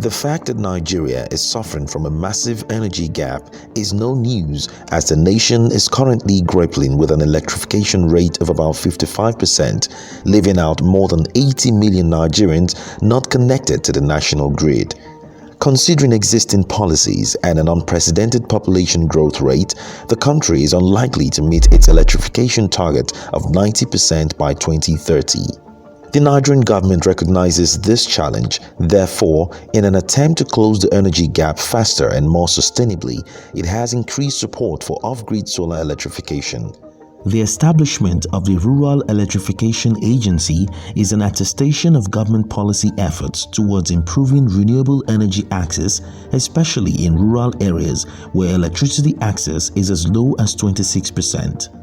The fact that Nigeria is suffering from a massive energy gap is no news, as the nation is currently grappling with an electrification rate of about 55%, leaving out more than 80 million Nigerians not connected to the national grid. Considering existing policies and an unprecedented population growth rate, the country is unlikely to meet its electrification target of 90% by 2030. The Nigerian government recognizes this challenge. Therefore, in an attempt to close the energy gap faster and more sustainably, it has increased support for off-grid solar electrification. The establishment of the Rural Electrification Agency is an attestation of government policy efforts towards improving renewable energy access, especially in rural areas where electricity access is as low as 26%.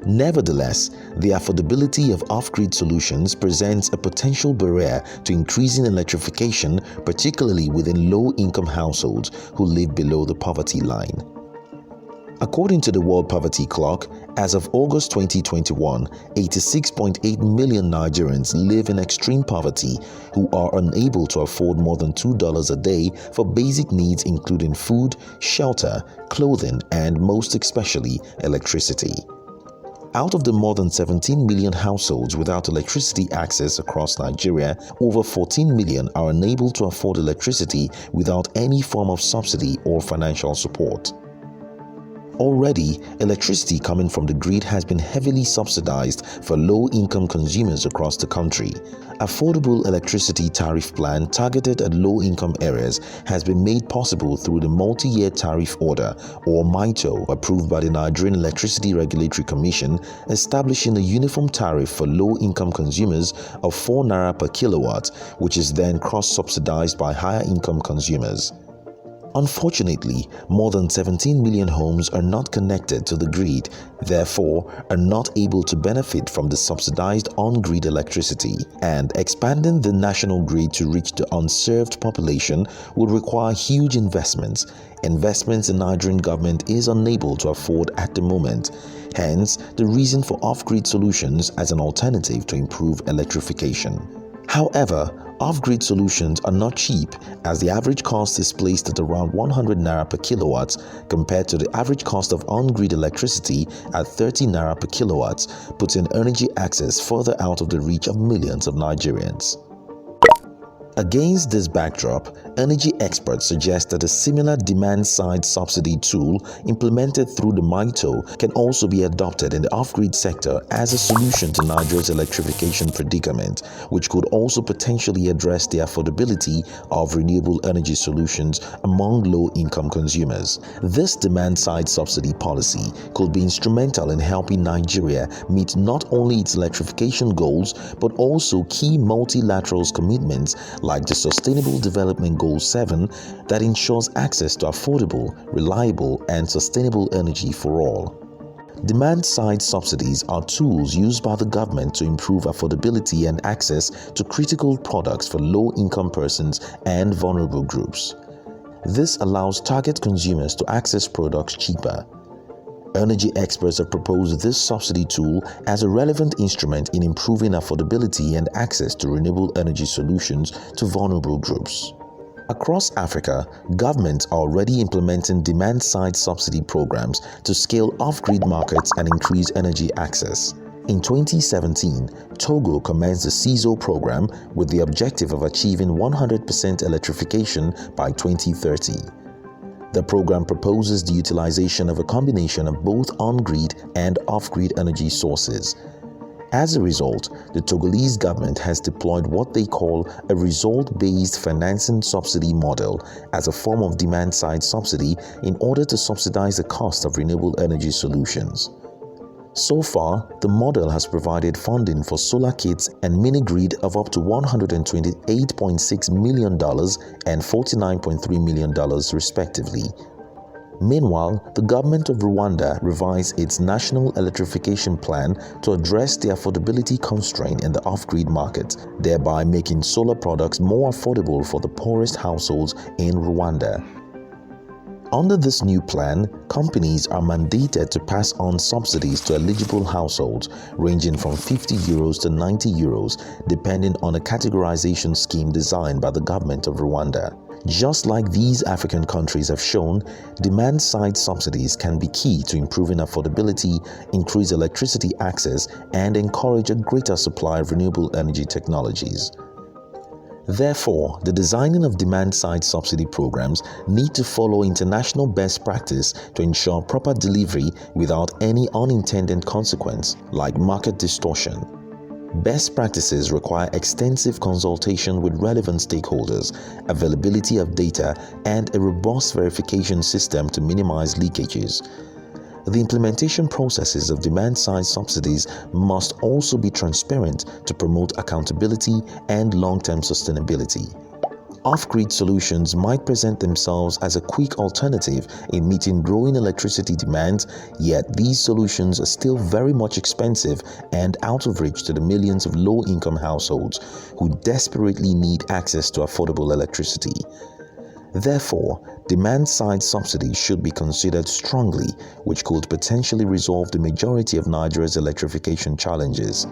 Nevertheless, the affordability of off-grid solutions presents a potential barrier to increasing electrification, particularly within low-income households who live below the poverty line. According to the World Poverty Clock, as of August 2021, 86.8 million Nigerians live in extreme poverty who are unable to afford more than $2 a day for basic needs including food, shelter, clothing, and most especially electricity. Out of the more than 17 million households without electricity access across Nigeria, over 14 million are unable to afford electricity without any form of subsidy or financial support. Already, electricity coming from the grid has been heavily subsidized for low-income consumers across the country. Affordable electricity tariff plan targeted at low-income areas has been made possible through the Multi-Year Tariff Order, or MITO, approved by the Nigerian Electricity Regulatory Commission, establishing a uniform tariff for low-income consumers of 4 naira per kilowatt, which is then cross-subsidized by higher-income consumers. Unfortunately, more than 17 million homes are not connected to the grid, therefore are not able to benefit from the subsidized on-grid electricity, and expanding the national grid to reach the unserved population would require huge investments the Nigerian government is unable to afford at the moment. Hence, the reason for off-grid solutions as an alternative to improve electrification. However, off-grid solutions are not cheap, as the average cost is placed at around 100 naira per kilowatt compared to the average cost of on-grid electricity at 30 naira per kilowatt, putting energy access further out of the reach of millions of Nigerians. Against this backdrop, energy experts suggest that a similar demand-side subsidy tool implemented through the MITO can also be adopted in the off-grid sector as a solution to Nigeria's electrification predicament, which could also potentially address the affordability of renewable energy solutions among low-income consumers. This demand-side subsidy policy could be instrumental in helping Nigeria meet not only its electrification goals but also key multilateral commitments like the Sustainable Development Goal 7 that ensures access to affordable, reliable, and sustainable energy for all. Demand-side subsidies are tools used by the government to improve affordability and access to critical products for low-income persons and vulnerable groups. This allows target consumers to access products cheaper. Energy experts have proposed this subsidy tool as a relevant instrument in improving affordability and access to renewable energy solutions to vulnerable groups. Across Africa, governments are already implementing demand-side subsidy programs to scale off-grid markets and increase energy access. In 2017, Togo commenced the CISO program with the objective of achieving 100% electrification by 2030. The program proposes the utilization of a combination of both on-grid and off-grid energy sources. As a result, the Togolese government has deployed what they call a result-based financing subsidy model as a form of demand-side subsidy in order to subsidize the cost of renewable energy solutions. So far, the model has provided funding for solar kits and mini-grid of up to $128.6 million and $49.3 million respectively. Meanwhile, the government of Rwanda revised its national electrification plan to address the affordability constraint in the off-grid market, thereby making solar products more affordable for the poorest households in Rwanda. Under this new plan, companies are mandated to pass on subsidies to eligible households ranging from €50 to €90, depending on a categorization scheme designed by the government of Rwanda. Just like these African countries have shown, demand-side subsidies can be key to improving affordability, increase electricity access, and encourage a greater supply of renewable energy technologies. Therefore, the designing of demand-side subsidy programs need to follow international best practice to ensure proper delivery without any unintended consequence, like market distortion. Best practices require extensive consultation with relevant stakeholders, availability of data, and a robust verification system to minimize leakages. The implementation processes of demand-side subsidies must also be transparent to promote accountability and long-term sustainability. Off-grid solutions might present themselves as a quick alternative in meeting growing electricity demand, yet these solutions are still very much expensive and out of reach to the millions of low-income households who desperately need access to affordable electricity. Therefore, demand-side subsidies should be considered strongly, which could potentially resolve the majority of Nigeria's electrification challenges.